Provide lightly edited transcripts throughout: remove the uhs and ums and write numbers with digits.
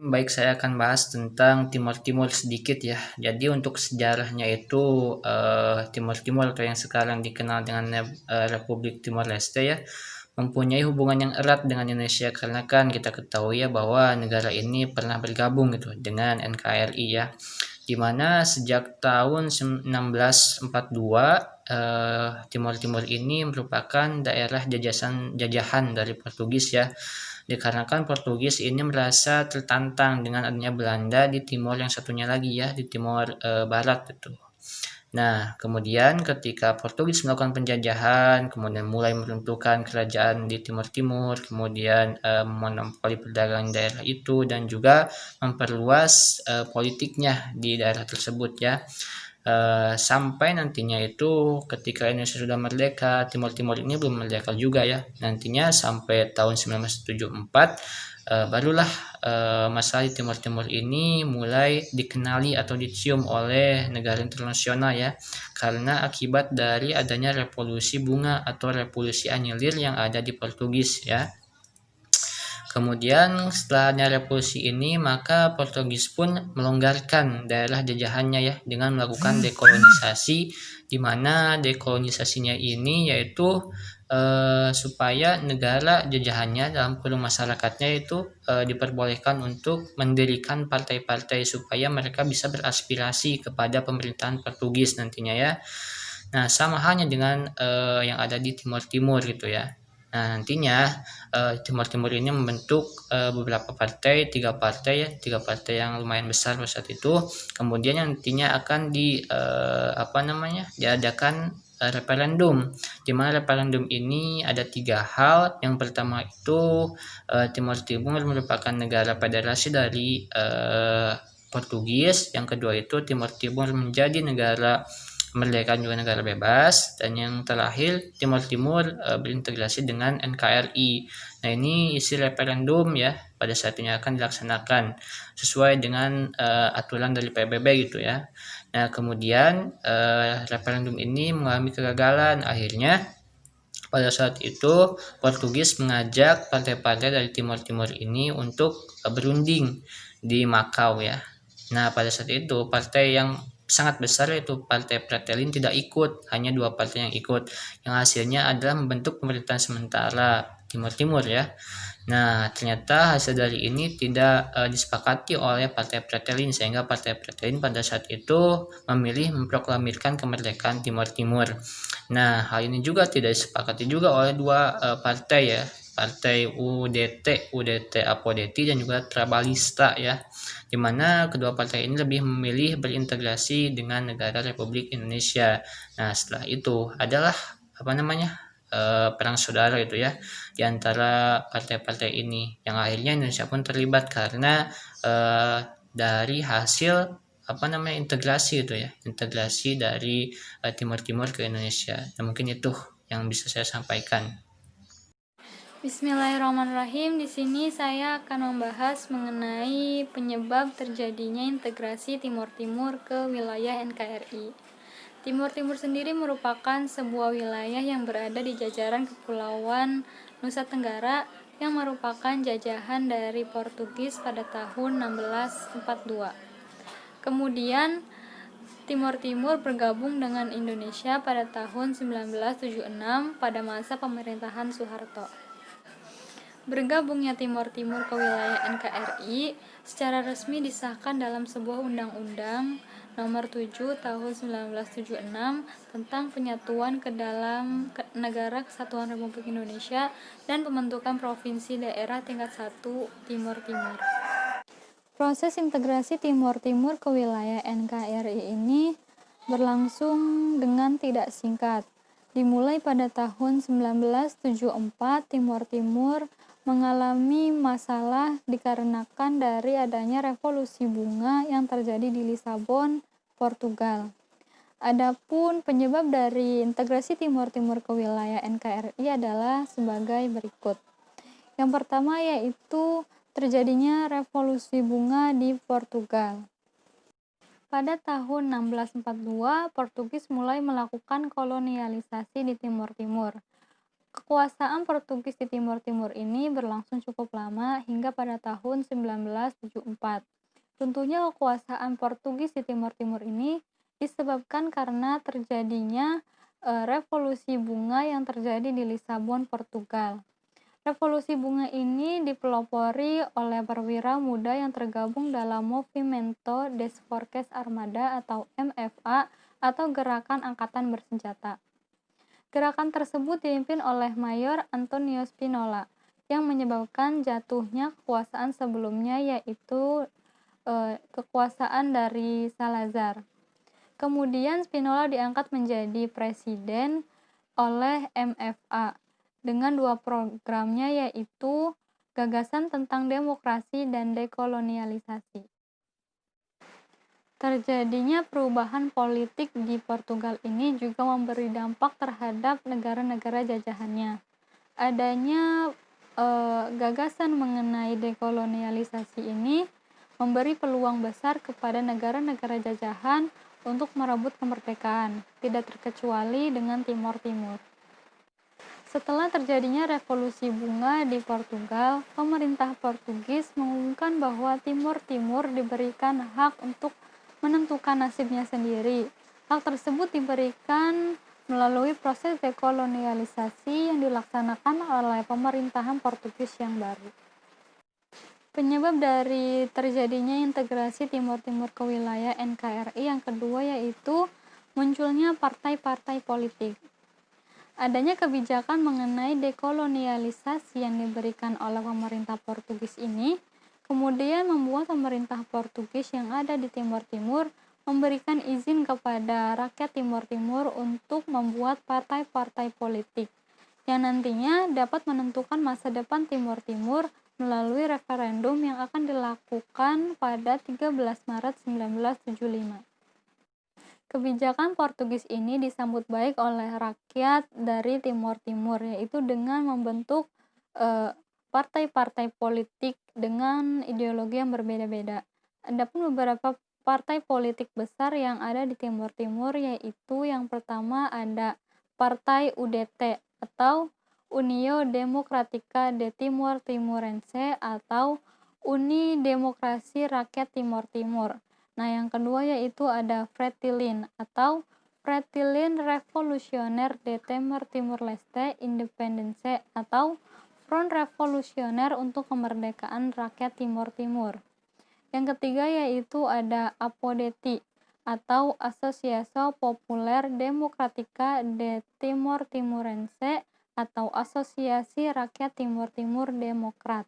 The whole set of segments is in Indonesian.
Baik, saya akan bahas tentang Timor Timur sedikit ya. Jadi untuk sejarahnya itu Timor Timur atau yang sekarang dikenal dengan Republik Timor Leste ya, mempunyai hubungan yang erat dengan Indonesia karena kan kita ketahui ya bahwa negara ini pernah bergabung gitu dengan NKRI ya. Di mana sejak tahun 1642 Timor Timur ini merupakan daerah jajahan dari Portugis ya. Dikarenakan Portugis ini merasa tertantang dengan adanya Belanda di timur yang satunya lagi ya, di timur barat itu. Nah, kemudian ketika Portugis melakukan penjajahan, kemudian mulai meruntuhkan kerajaan di Timur Timur, kemudian memonopoli perdagangan daerah itu dan juga memperluas politiknya di daerah tersebut ya. Sampai nantinya itu ketika Indonesia sudah merdeka, Timur Timur ini belum merdeka juga ya. Nantinya sampai tahun 1974 barulah masalah di Timur Timur ini mulai dikenali atau dicium oleh negara internasional ya, karena akibat dari adanya revolusi bunga atau revolusi anyelir yang ada di Portugis ya. Kemudian setelahnya revolusi ini maka Portugis pun melonggarkan daerah jajahannya ya dengan melakukan dekolonisasi, di mana dekolonisasinya ini yaitu supaya negara jajahannya dalam kurung masyarakatnya itu diperbolehkan untuk mendirikan partai-partai supaya mereka bisa beraspirasi kepada pemerintahan Portugis nantinya ya. Nah, sama halnya dengan yang ada di Timur Timur gitu ya. Nah, nantinya Timur Timur ini membentuk beberapa partai, tiga partai yang lumayan besar pada saat itu. Kemudian yang nantinya akan diadakan referendum. Di mana referendum ini ada tiga hal. Yang pertama itu Timur Timur merupakan negara federasi dari Portugis. Yang kedua itu Timur Timur menjadi negara merdeka juga negara bebas, dan yang terakhir Timur Timur berintegrasi dengan NKRI. Nah, ini isi referendum ya pada saat ini akan dilaksanakan sesuai dengan aturan dari PBB gitu ya. Nah, kemudian referendum ini mengalami kegagalan. Akhirnya pada saat itu Portugis mengajak partai-partai dari Timur Timur ini untuk berunding di Makau ya. Nah, pada saat itu partai yang sangat besar yaitu Partai Fretilin tidak ikut, hanya dua partai yang ikut, yang hasilnya adalah membentuk pemerintahan sementara Timur Timur ya. Nah, ternyata hasil dari ini tidak disepakati oleh Partai Fretilin, sehingga Partai Fretilin pada saat itu memilih memproklamirkan kemerdekaan Timur Timur. Nah, hal ini juga tidak disepakati juga oleh dua partai ya, Partai UDT Apodeti dan juga Trabalista ya, di mana kedua partai ini lebih memilih berintegrasi dengan negara Republik Indonesia. Nah, setelah itu adalah perang saudara itu ya di antara partai-partai ini, yang akhirnya Indonesia pun terlibat karena dari hasil integrasi itu ya, integrasi dari Timur Timur ke Indonesia. Dan mungkin itu yang bisa saya sampaikan. Bismillahirrahmanirrahim. Di sini saya akan membahas mengenai penyebab terjadinya integrasi Timur Timur ke wilayah NKRI. Timur Timur sendiri merupakan sebuah wilayah yang berada di jajaran Kepulauan Nusa Tenggara yang merupakan jajahan dari Portugis pada tahun 1642. Kemudian Timur Timur bergabung dengan Indonesia pada tahun 1976 pada masa pemerintahan Soeharto. Bergabungnya Timur Timur ke wilayah NKRI secara resmi disahkan dalam sebuah undang-undang nomor 7 tahun 1976 tentang penyatuan ke dalam Negara Kesatuan Republik Indonesia dan pembentukan provinsi daerah tingkat 1 Timur Timur. Proses integrasi Timur Timur ke wilayah NKRI ini berlangsung dengan tidak singkat. Dimulai pada tahun 1974, Timur Timur mengalami masalah dikarenakan dari adanya revolusi bunga yang terjadi di Lisabon, Portugal. Adapun penyebab dari integrasi Timur Timur ke wilayah NKRI adalah sebagai berikut. Yang pertama yaitu terjadinya revolusi bunga di Portugal. Pada tahun 1642, Portugis mulai melakukan kolonialisasi di Timur Timur. Kekuasaan Portugis di Timur Timur ini berlangsung cukup lama hingga pada tahun 1974. Tentunya kekuasaan Portugis di Timur Timur ini disebabkan karena terjadinya revolusi bunga yang terjadi di Lisabon, Portugal. Revolusi bunga ini dipelopori oleh perwira muda yang tergabung dalam Movimento des Forças Armadas atau MFA atau Gerakan Angkatan Bersenjata. Gerakan tersebut dipimpin oleh Mayor Antonio Spinola yang menyebabkan jatuhnya kekuasaan sebelumnya, yaitu kekuasaan dari Salazar. Kemudian Spinola diangkat menjadi presiden oleh MFA dengan dua programnya, yaitu gagasan tentang demokrasi dan dekolonialisasi. Terjadinya perubahan politik di Portugal ini juga memberi dampak terhadap negara-negara jajahannya. Adanya gagasan mengenai dekolonialisasi ini memberi peluang besar kepada negara-negara jajahan untuk merebut kemerdekaan, tidak terkecuali dengan Timor Timur. Setelah terjadinya revolusi bunga di Portugal, pemerintah Portugis mengumumkan bahwa Timor Timur diberikan hak untuk menentukan nasibnya sendiri. Hak tersebut diberikan melalui proses dekolonialisasi yang dilaksanakan oleh pemerintahan Portugis yang baru. Penyebab dari terjadinya integrasi Timor Timur ke wilayah NKRI yang kedua yaitu munculnya partai-partai politik. Adanya kebijakan mengenai dekolonialisasi yang diberikan oleh pemerintah Portugis ini kemudian membuat pemerintah Portugis yang ada di Timor Timur memberikan izin kepada rakyat Timor Timur untuk membuat partai-partai politik yang nantinya dapat menentukan masa depan Timor Timur melalui referendum yang akan dilakukan pada 13 Maret 1975. Kebijakan Portugis ini disambut baik oleh rakyat dari Timor Timur, yaitu dengan membentuk partai-partai politik dengan ideologi yang berbeda-beda. Adapun beberapa partai politik besar yang ada di Timor Timur, yaitu yang pertama ada Partai UDT atau União Democrática de Timor Timorense atau Uni Demokrasi Rakyat Timor Timur. Nah, yang kedua yaitu ada Fretilin atau Fretilin Revolusioner de Timor Timor-Leste Independence atau Front Revolusioner untuk Kemerdekaan Rakyat Timor Timur. Yang ketiga yaitu ada APODETI atau Asociação Popular Democrática de Timor Timorense atau Asosiasi Rakyat Timor Timur Demokrat.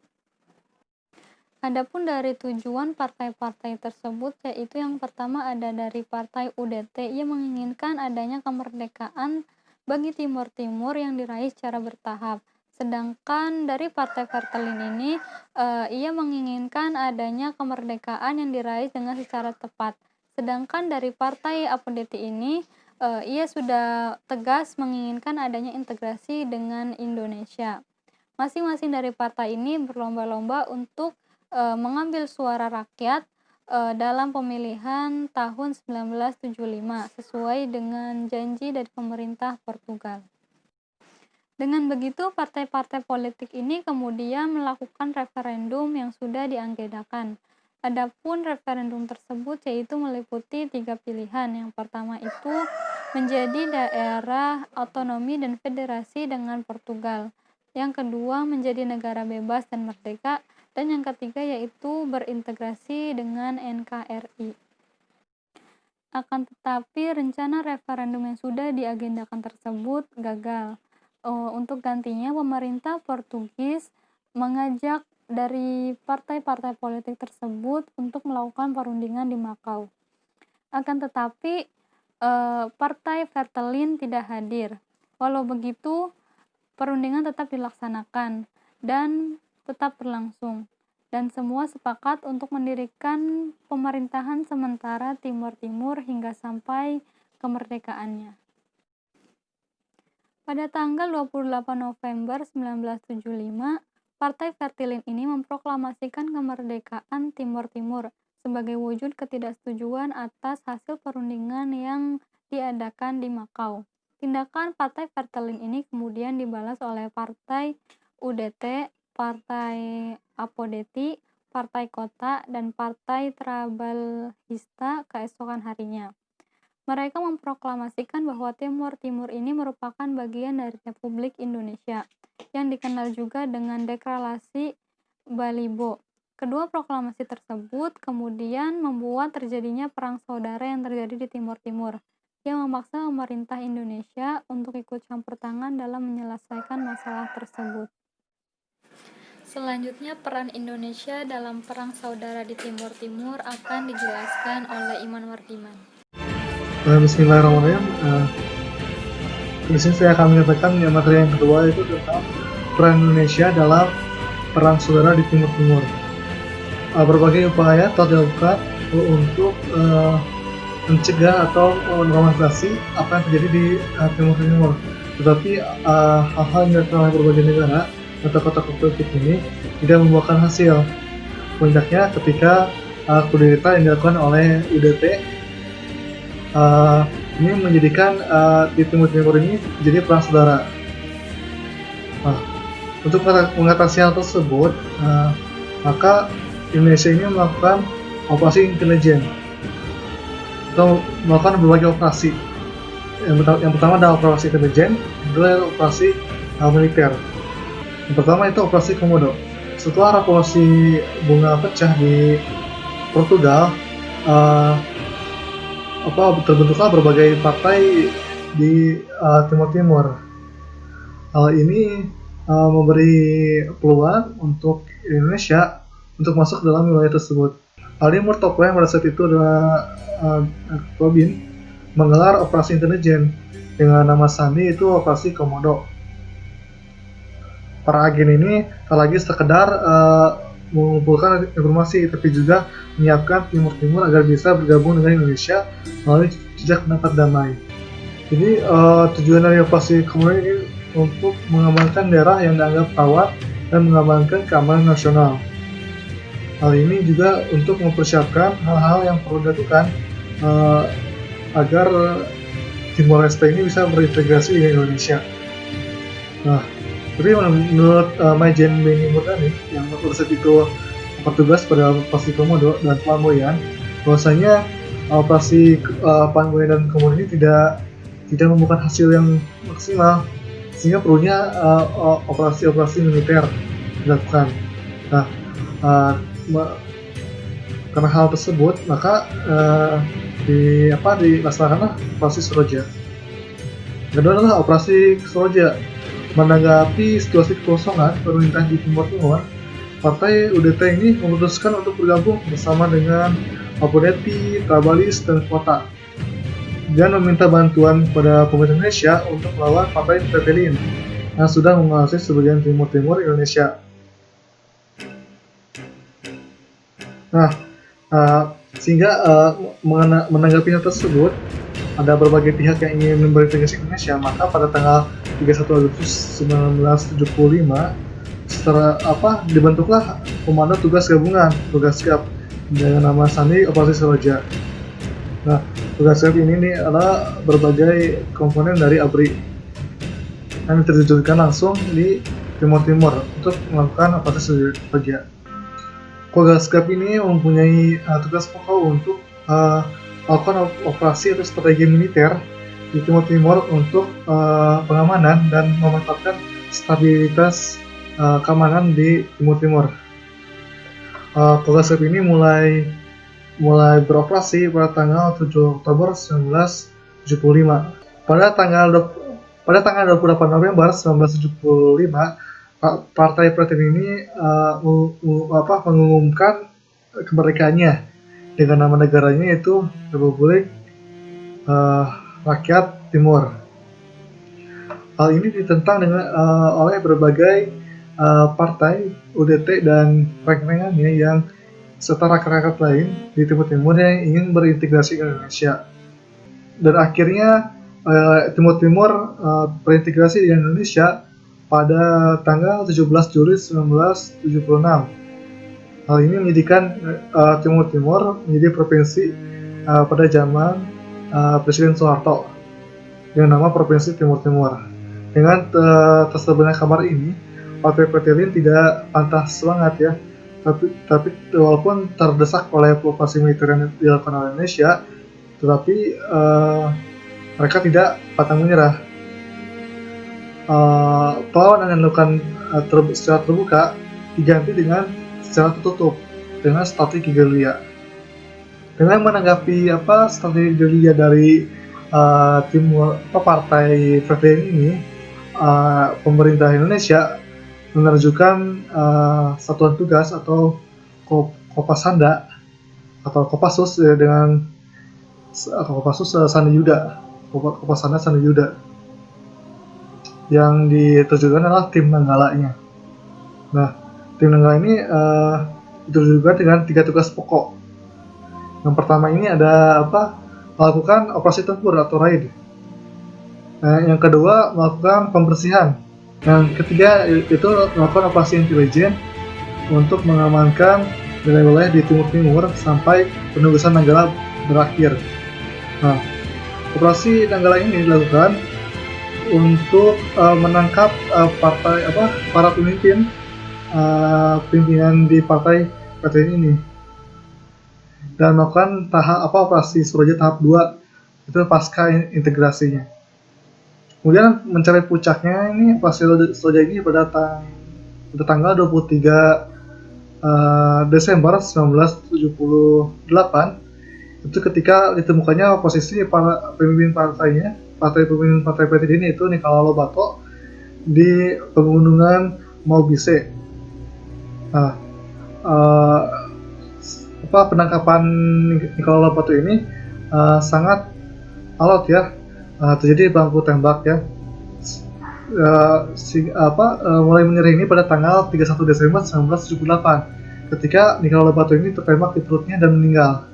Adapun dari tujuan partai-partai tersebut yaitu yang pertama ada dari Partai UDT yang menginginkan adanya kemerdekaan bagi Timor Timur yang diraih secara bertahap. Sedangkan dari Partai Fretilin ini ia menginginkan adanya kemerdekaan yang diraih dengan secara tepat. Sedangkan dari Partai APODETI ini ia sudah tegas menginginkan adanya integrasi dengan Indonesia. Masing-masing dari partai ini berlomba-lomba untuk mengambil suara rakyat dalam pemilihan tahun 1975 sesuai dengan janji dari pemerintah Portugal. Dengan begitu, partai-partai politik ini kemudian melakukan referendum yang sudah diagendakan. Adapun referendum tersebut yaitu meliputi 3 pilihan. Yang pertama itu menjadi daerah otonomi dan federasi dengan Portugal. Yang kedua menjadi negara bebas dan merdeka. Dan yang ketiga yaitu berintegrasi dengan NKRI. Akan tetapi rencana referendum yang sudah diagendakan tersebut gagal. Untuk gantinya pemerintah Portugis mengajak dari partai-partai politik tersebut untuk melakukan perundingan di Makau. Akan tetapi Partai Fretilin tidak hadir. Walau begitu, perundingan tetap dilaksanakan dan tetap berlangsung. Dan semua sepakat untuk mendirikan pemerintahan sementara Timor Timur hingga sampai kemerdekaannya. Pada tanggal 28 November 1975, Partai Fretilin ini memproklamasikan kemerdekaan Timor Timur sebagai wujud ketidaksetujuan atas hasil perundingan yang diadakan di Makau. Tindakan Partai Partelin ini kemudian dibalas oleh Partai UDT, Partai Apodeti, Partai Kota, dan Partai Trabalhista keesokan harinya. Mereka memproklamasikan bahwa Timor Timur ini merupakan bagian dari Republik Indonesia, yang dikenal juga dengan Deklarasi Balibo. Kedua proklamasi tersebut kemudian membuat terjadinya perang saudara yang terjadi di Timor Timur, yang memaksa pemerintah Indonesia untuk ikut campur tangan dalam menyelesaikan masalah tersebut. Selanjutnya, peran Indonesia dalam perang saudara di Timor Timur akan dijelaskan oleh Iman Wardiman. Bismillahirrahmanirrahim. Di sini saya akan menyampaikan materi yang kedua, yaitu tentang peran Indonesia dalam perang saudara di Timur Timur. Berbagai upaya telah dilakukan untuk mencegah atau mengatasi apa yang terjadi di Timur Timur. Tetapi hal-hal yang dilakukan oleh berbagai negara atau kota-kota politik ini tidak membuahkan hasil. Puncaknya ketika kudeta yang dilakukan oleh UDT ini menjadikan di Timur Timur ini menjadi perang saudara. Untuk mengatasi hal tersebut, maka Indonesia ini melakukan operasi intelijen atau melakukan berbagai operasi. Yang pertama adalah operasi intelijen, yang kedua adalah operasi militer. Yang pertama itu operasi Komodo. Setelah revolusi bunga pecah di Portugal, terbentuklah berbagai partai di Timur Timur. Hal ini memberi peluang untuk Indonesia untuk masuk ke dalam wilayah tersebut. Ali Murtopo yang pada saat itu adalah Ketua BIN menggelar operasi intelijen dengan nama sandi, itu operasi Komodo. Para agen ini tak lagi sekedar mengumpulkan informasi, tapi juga menyiapkan Timur Timur agar bisa bergabung dengan Indonesia melalui jejak pendapat damai. Jadi tujuan dari operasi Komodo ini untuk mengamankan daerah yang dianggap rawan dan mengamankan keamanan nasional. Hal ini juga untuk mempersiapkan hal-hal yang perlu dilakukan agar Timor Leste ini bisa berintegrasi dengan Indonesia. Tapi menurut Majen Benny Murdani yang pada saat itu bertugas pada operasi Komodo dan Panggoyan, bahwasanya operasi Panggoyan dan Komodo ini tidak membuahkan hasil yang maksimal, sehingga perlunya operasi-operasi militer dilakukan. Karena hal tersebut, maka dilaksanakanlah operasi Seroja. Kedua adalah operasi Seroja. Menanggapi situasi kekosongan pemerintah di Timur Timur, Partai UDT ini memutuskan untuk bergabung bersama dengan Apodeti, Trabalis, dan Kota, dan meminta bantuan pada pemerintah Indonesia untuk melawan Partai Partelin yang sudah menguasai sebagian Timur Timur Indonesia. Sehingga menanggapi hal tersebut, ada berbagai pihak yang ingin berintegrasi Indonesia. Maka pada tanggal 31 Agustus 1975 dibentuklah Komando Tugas Gabungan (Tugas Gap) dengan nama sandi Operasi Seroja. Tugas Gap ini adalah berbagai komponen dari ABRI yang diterjunkan langsung di Timur Timur untuk melakukan operasi Seroja. Tugas Gap ini mempunyai tugas pokok untuk melakukan operasi atau strategi militer di Timur Timur untuk pengamanan dan memantapkan stabilitas keamanan di Timur Timur. Tugas Gap ini mulai beroperasi pada tanggal 7 Oktober 1975. Pada tanggal 28 November 1975, Partai Partelin ini mengumumkan kemerdekaannya dengan nama negaranya, yaitu Republik Rakyat Timur. Hal ini ditentang oleh berbagai partai UDT dan rekan-rekannya yang serta rakyat-rakyat lain di Timur Timur yang ingin berintegrasi ke Indonesia. Dan akhirnya Timur Timur berintegrasi dengan Indonesia pada tanggal 17 Juli 1976. Hal ini menjadikan Timur Timur menjadi provinsi pada zaman Presiden Soeharto. dengan nama Provinsi Timur Timur. Dengan tersebarnya kabar ini, Partai Petilin tidak pantang semangat ya, tapi walaupun terdesak oleh operasi militer yang dilakukan oleh Indonesia, tetapi mereka tidak pantang menyerah. Perlawanan yang dilakukan secara terbuka diganti dengan secara tertutup dengan strategi gerilya. Dengan menanggapi strategi gerilya dari partai Petilin ini, pemerintah Indonesia menerjukan satuan tugas atau Kopasanda atau Kopassus dengan Kopassus Sandi Yuda, Kopasanda Sandi Yuda. Yang diterjunkan adalah tim Nanggalanya. Nah, tim Nanggala ini diterjunkan dengan 3 tugas pokok. Yang pertama ini ada melakukan operasi tempur atau raid. Yang kedua melakukan pembersihan. Yang ketiga itu melakukan operasi intelijen untuk mengamankan wilayah-wilayah di timur-timur sampai penugasan Nanggala berakhir. Nah, operasi Nanggala ini dilakukan untuk menangkap para pimpinan di partai Petilin ini dan melakukan operasi Suroja tahap 2 itu pasca integrasinya. Kemudian mencapai puncaknya ini operasi Suroja ini pada tanggal 23 Desember 1978 itu ketika ditemukannya posisi para pemimpin pemimpin partai Petilin itu Nicola Lobato di pegunungan Maubise. Nah, penangkapan Nicola Lobato ini sangat alot ya, terjadi baku tembak ya. Mulai menyerah ini pada tanggal 31 Desember 1978 ketika Nicola Lobato ini tertembak di perutnya dan meninggal.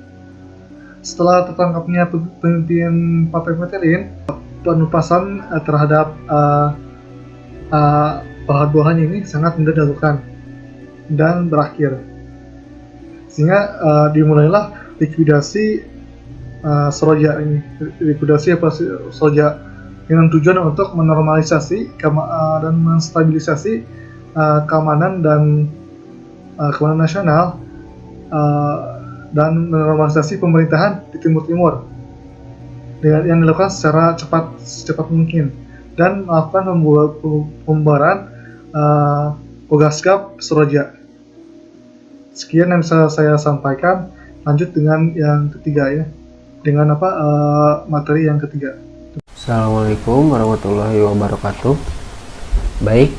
Setelah tertangkapnya pemimpin partai Petilin, penumpasan terhadap bahan-bahannya ini sangat mudah dilakukan dan berakhir, sehingga dimulailah likuidasi Suroja ini, likuidasi Suroja dengan tujuan untuk menormalisasi dan menstabilisasi keamanan nasional dan menormalisasi pemerintahan di Timur-Timur dengan yang dilakukan secara secepat mungkin dan melakukan pembubaran Kogasgab Suroja. Sekian yang bisa saya sampaikan. Lanjut dengan yang ketiga ya, dengan materi yang ketiga. Assalamualaikum warahmatullahi wabarakatuh. Baik,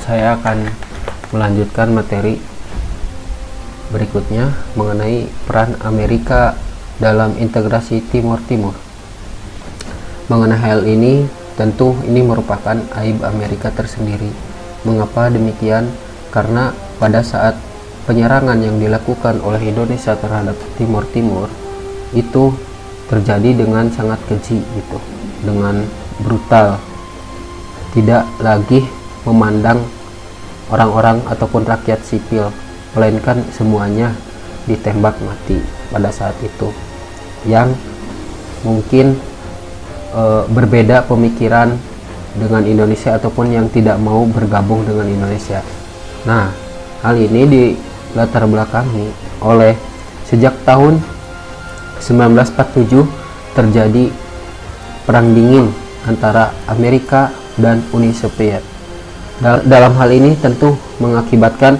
saya akan melanjutkan materi berikutnya mengenai peran Amerika dalam integrasi Timur-Timur. Mengenai hal ini, tentu ini merupakan aib Amerika tersendiri. Mengapa demikian? Karena pada saat penyerangan yang dilakukan oleh Indonesia terhadap Timur-Timur itu terjadi dengan sangat keji gitu, dengan brutal, tidak lagi memandang orang-orang ataupun rakyat sipil, melainkan semuanya ditembak mati pada saat itu, yang mungkin berbeda pemikiran dengan Indonesia ataupun yang tidak mau bergabung dengan Indonesia. Nah, hal ini dilatar belakangi oleh sejak tahun 1947 terjadi perang dingin antara Amerika dan Uni Soviet. Dalam hal ini tentu mengakibatkan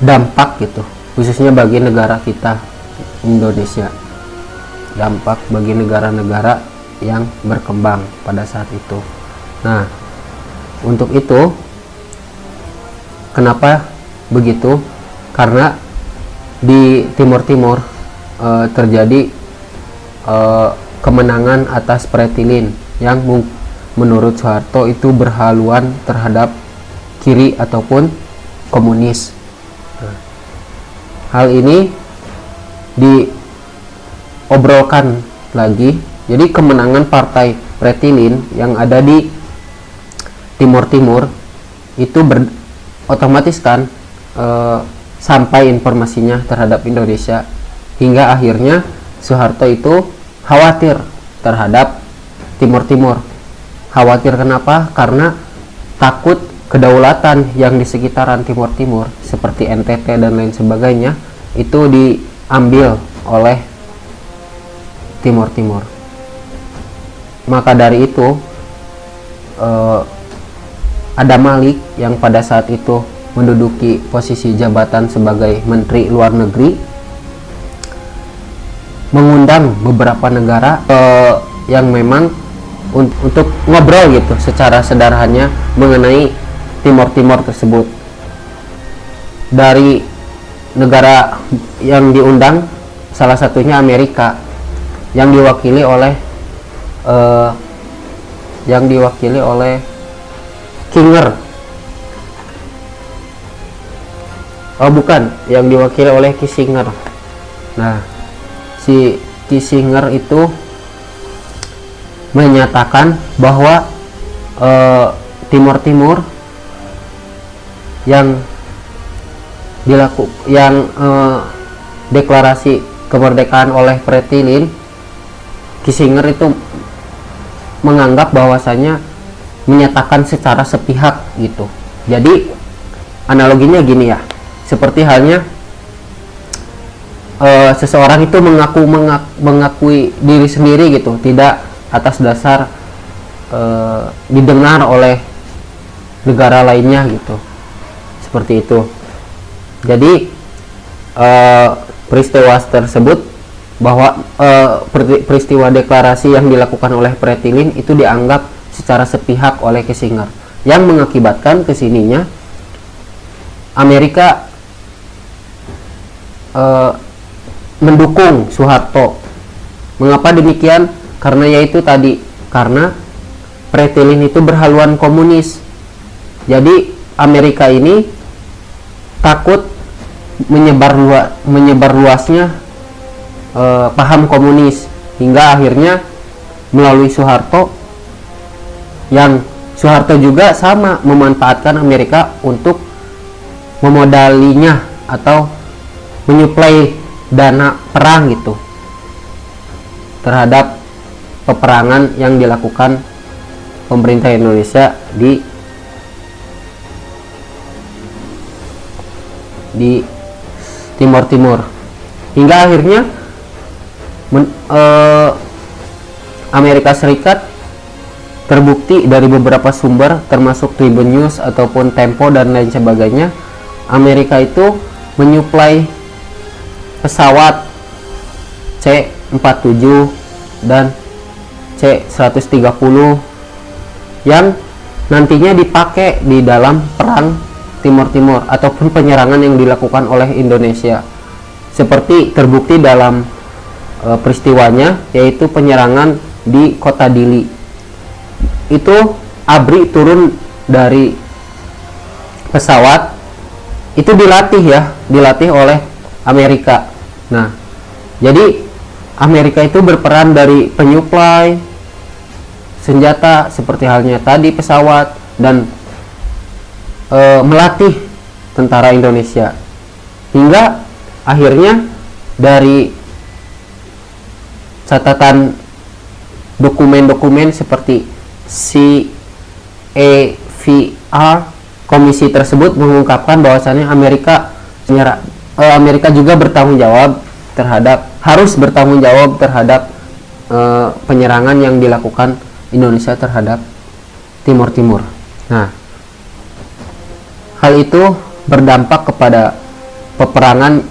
dampak gitu, khususnya bagi negara kita Indonesia, dampak bagi negara-negara yang berkembang pada saat itu. Nah, untuk itu kenapa begitu? Karena di Timur-Timur terjadi kemenangan atas Petilin yang menurut Soeharto itu berhaluan terhadap kiri ataupun komunis. Hal ini diobrolkan lagi. Jadi kemenangan partai Petilin yang ada di Timur-Timur itu otomatis kan sampai informasinya terhadap Indonesia, hingga akhirnya Soeharto itu khawatir terhadap Timur Timur. Khawatir kenapa? Karena takut kedaulatan yang di sekitaran Timur Timur seperti NTT dan lain sebagainya itu diambil oleh Timur Timur. Maka dari itu Adam Malik yang pada saat itu menduduki posisi jabatan sebagai Menteri Luar Negeri mengundang beberapa negara yang memang untuk ngobrol gitu secara sederhananya mengenai Timur Timur tersebut. Dari negara yang diundang salah satunya Amerika yang diwakili oleh Kissinger. Oh bukan, yang diwakili oleh Kissinger. Nah, si Kissinger itu menyatakan bahwa Timur Timur yang deklarasi kemerdekaan oleh Fretilin, Kissinger itu menganggap bahwasanya menyatakan secara sepihak gitu. Jadi analoginya gini ya, seperti halnya seseorang itu mengakui diri sendiri gitu, tidak atas dasar didengar oleh negara lainnya gitu, seperti itu. Jadi peristiwa tersebut bahwa peristiwa deklarasi yang dilakukan oleh Fretilin itu dianggap secara sepihak oleh Kissinger, yang mengakibatkan kesininya Amerika mendukung Soeharto. Mengapa demikian? Karena yaitu tadi, karena Fretilin itu berhaluan komunis. Jadi Amerika ini takut menyebar luasnya paham komunis, hingga akhirnya melalui Soeharto, yang Soeharto juga sama memanfaatkan Amerika untuk memodalinya atau menyuplai dana perang gitu terhadap peperangan yang dilakukan pemerintah Indonesia di Timur Timur, hingga akhirnya Amerika Serikat terbukti dari beberapa sumber termasuk Tribun News ataupun Tempo dan lain sebagainya, Amerika itu menyuplai pesawat C-47 dan C-130 yang nantinya dipakai di dalam perang Timur Timur ataupun penyerangan yang dilakukan oleh Indonesia, seperti terbukti dalam peristiwanya, yaitu penyerangan di kota Dili. Itu ABRI turun dari pesawat, itu dilatih oleh Amerika. Nah, jadi Amerika itu berperan dari penyuplai senjata seperti halnya tadi pesawat, dan melatih tentara Indonesia, hingga akhirnya dari catatan dokumen-dokumen seperti CAVR, komisi tersebut mengungkapkan bahwasannya Amerika juga harus bertanggung jawab terhadap penyerangan yang dilakukan Indonesia terhadap Timur Timur. Nah, hal itu berdampak kepada peperangan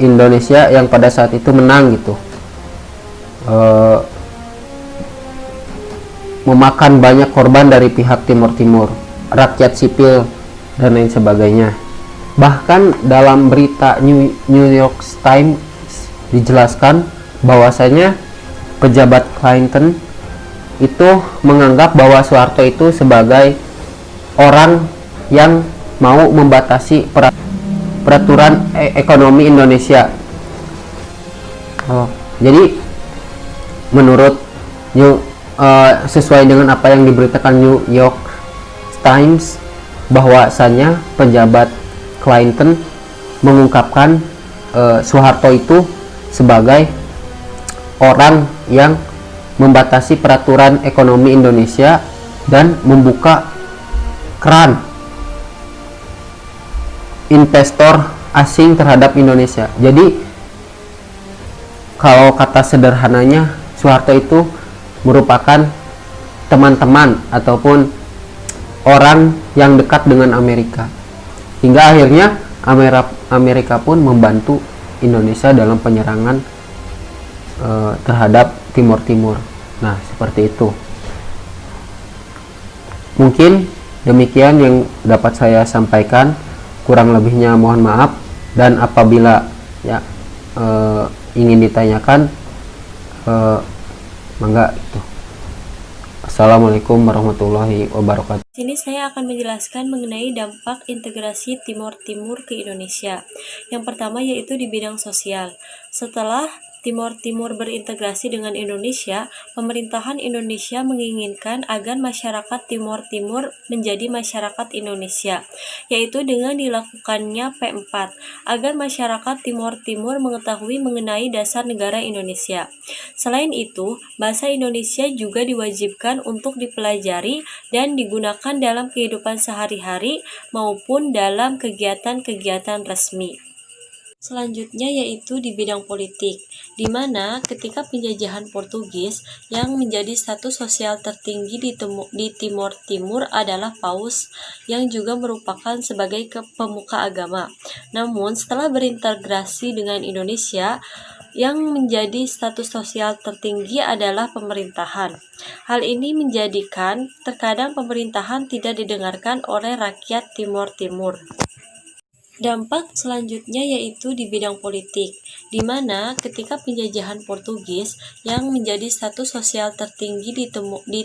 Indonesia yang pada saat itu menang gitu, memakan banyak korban dari pihak Timur Timur, rakyat sipil dan lain sebagainya. Bahkan dalam berita New York Times dijelaskan bahwasanya pejabat Clinton itu menganggap bahwa Soeharto itu sebagai orang yang mau membatasi peraturan ekonomi Indonesia. Jadi menurut sesuai dengan apa yang diberitakan New York Times, bahwasanya pejabat Clinton mengungkapkan Soeharto itu sebagai orang yang membatasi peraturan ekonomi Indonesia dan membuka keran investor asing terhadap Indonesia. Jadi kalau kata sederhananya, Soeharto itu merupakan teman-teman ataupun orang yang dekat dengan Amerika, hingga akhirnya Amerika pun membantu Indonesia dalam penyerangan terhadap Timur Timur. Nah, seperti itu. Mungkin demikian yang dapat saya sampaikan, kurang lebihnya mohon maaf, dan apabila ya ingin ditanyakan, mangga itu. Assalamualaikum warahmatullahi wabarakatuh. Sini saya akan menjelaskan mengenai dampak integrasi Timor Timur ke Indonesia. Yang pertama yaitu di bidang sosial. Setelah Timor Timur berintegrasi dengan Indonesia, pemerintahan Indonesia menginginkan agar masyarakat Timor Timur menjadi masyarakat Indonesia, yaitu dengan dilakukannya P4, agar masyarakat Timor Timur mengetahui mengenai dasar negara Indonesia. Selain itu, bahasa Indonesia juga diwajibkan untuk dipelajari dan digunakan dalam kehidupan sehari-hari maupun dalam kegiatan-kegiatan resmi. Selanjutnya yaitu di bidang politik, di mana ketika penjajahan Portugis yang menjadi status sosial tertinggi di Timor Timur adalah paus, yang juga merupakan sebagai pemuka agama. Namun setelah berintegrasi dengan Indonesia, yang menjadi status sosial tertinggi adalah pemerintahan. Hal ini menjadikan terkadang pemerintahan tidak didengarkan oleh rakyat Timor Timur. Dampak selanjutnya yaitu di bidang politik, di mana ketika penjajahan Portugis yang menjadi status sosial tertinggi di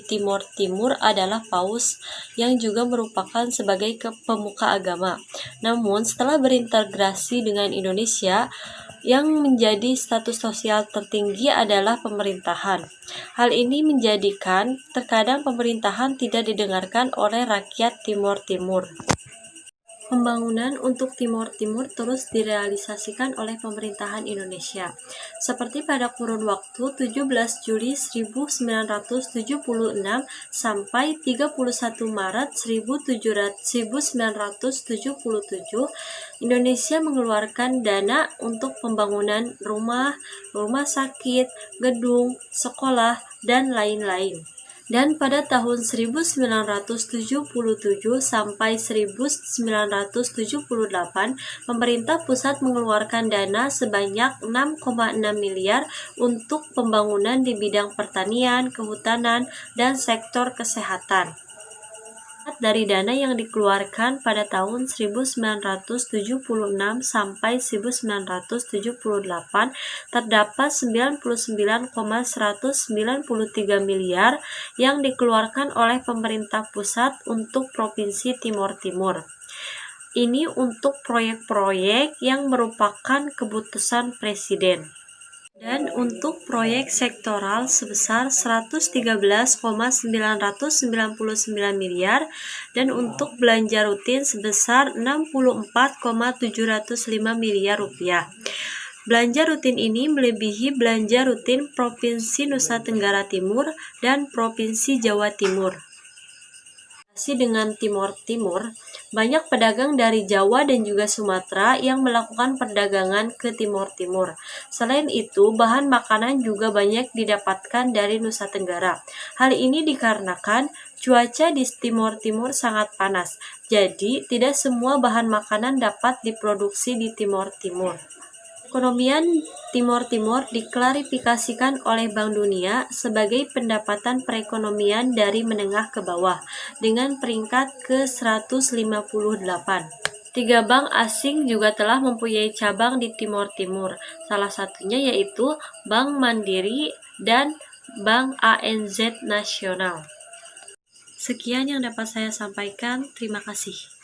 Timor Timur adalah paus, yang juga merupakan sebagai pemuka agama. Namun setelah berintegrasi dengan Indonesia, yang menjadi status sosial tertinggi adalah pemerintahan. Hal ini menjadikan terkadang pemerintahan tidak didengarkan oleh rakyat Timor Timur. Pembangunan untuk Timor Timur terus direalisasikan oleh pemerintahan Indonesia, seperti pada kurun waktu 17 Juli 1976 sampai 31 Maret 1977, Indonesia mengeluarkan dana untuk pembangunan rumah sakit, gedung, sekolah, dan lain-lain. Dan pada tahun 1977 sampai 1978, pemerintah pusat mengeluarkan dana sebanyak 6,6 miliar untuk pembangunan di bidang pertanian, kehutanan, dan sektor kesehatan. Dari dana yang dikeluarkan pada tahun 1976 sampai 1978 terdapat 99,193 miliar yang dikeluarkan oleh pemerintah pusat untuk Provinsi Timor Timur. Ini untuk proyek-proyek yang merupakan keputusan Presiden. Dan untuk proyek sektoral sebesar 113,999 miliar, dan untuk belanja rutin sebesar 64,705 miliar rupiah. Belanja rutin ini melebihi belanja rutin Provinsi Nusa Tenggara Timur dan Provinsi Jawa Timur. Dengan Timor Timur, banyak pedagang dari Jawa dan juga Sumatera yang melakukan perdagangan ke Timor Timur. Selain itu, bahan makanan juga banyak didapatkan dari Nusa Tenggara. Hal ini dikarenakan cuaca di Timor Timur sangat panas, jadi tidak semua bahan makanan dapat diproduksi di Timor Timur. Perekonomian Timor Timur diklarifikasikan oleh Bank Dunia sebagai pendapatan perekonomian dari menengah ke bawah dengan peringkat ke-158. 3 bank asing juga telah mempunyai cabang di Timor Timur, salah satunya yaitu Bank Mandiri dan Bank ANZ Nasional. Sekian yang dapat saya sampaikan, terima kasih.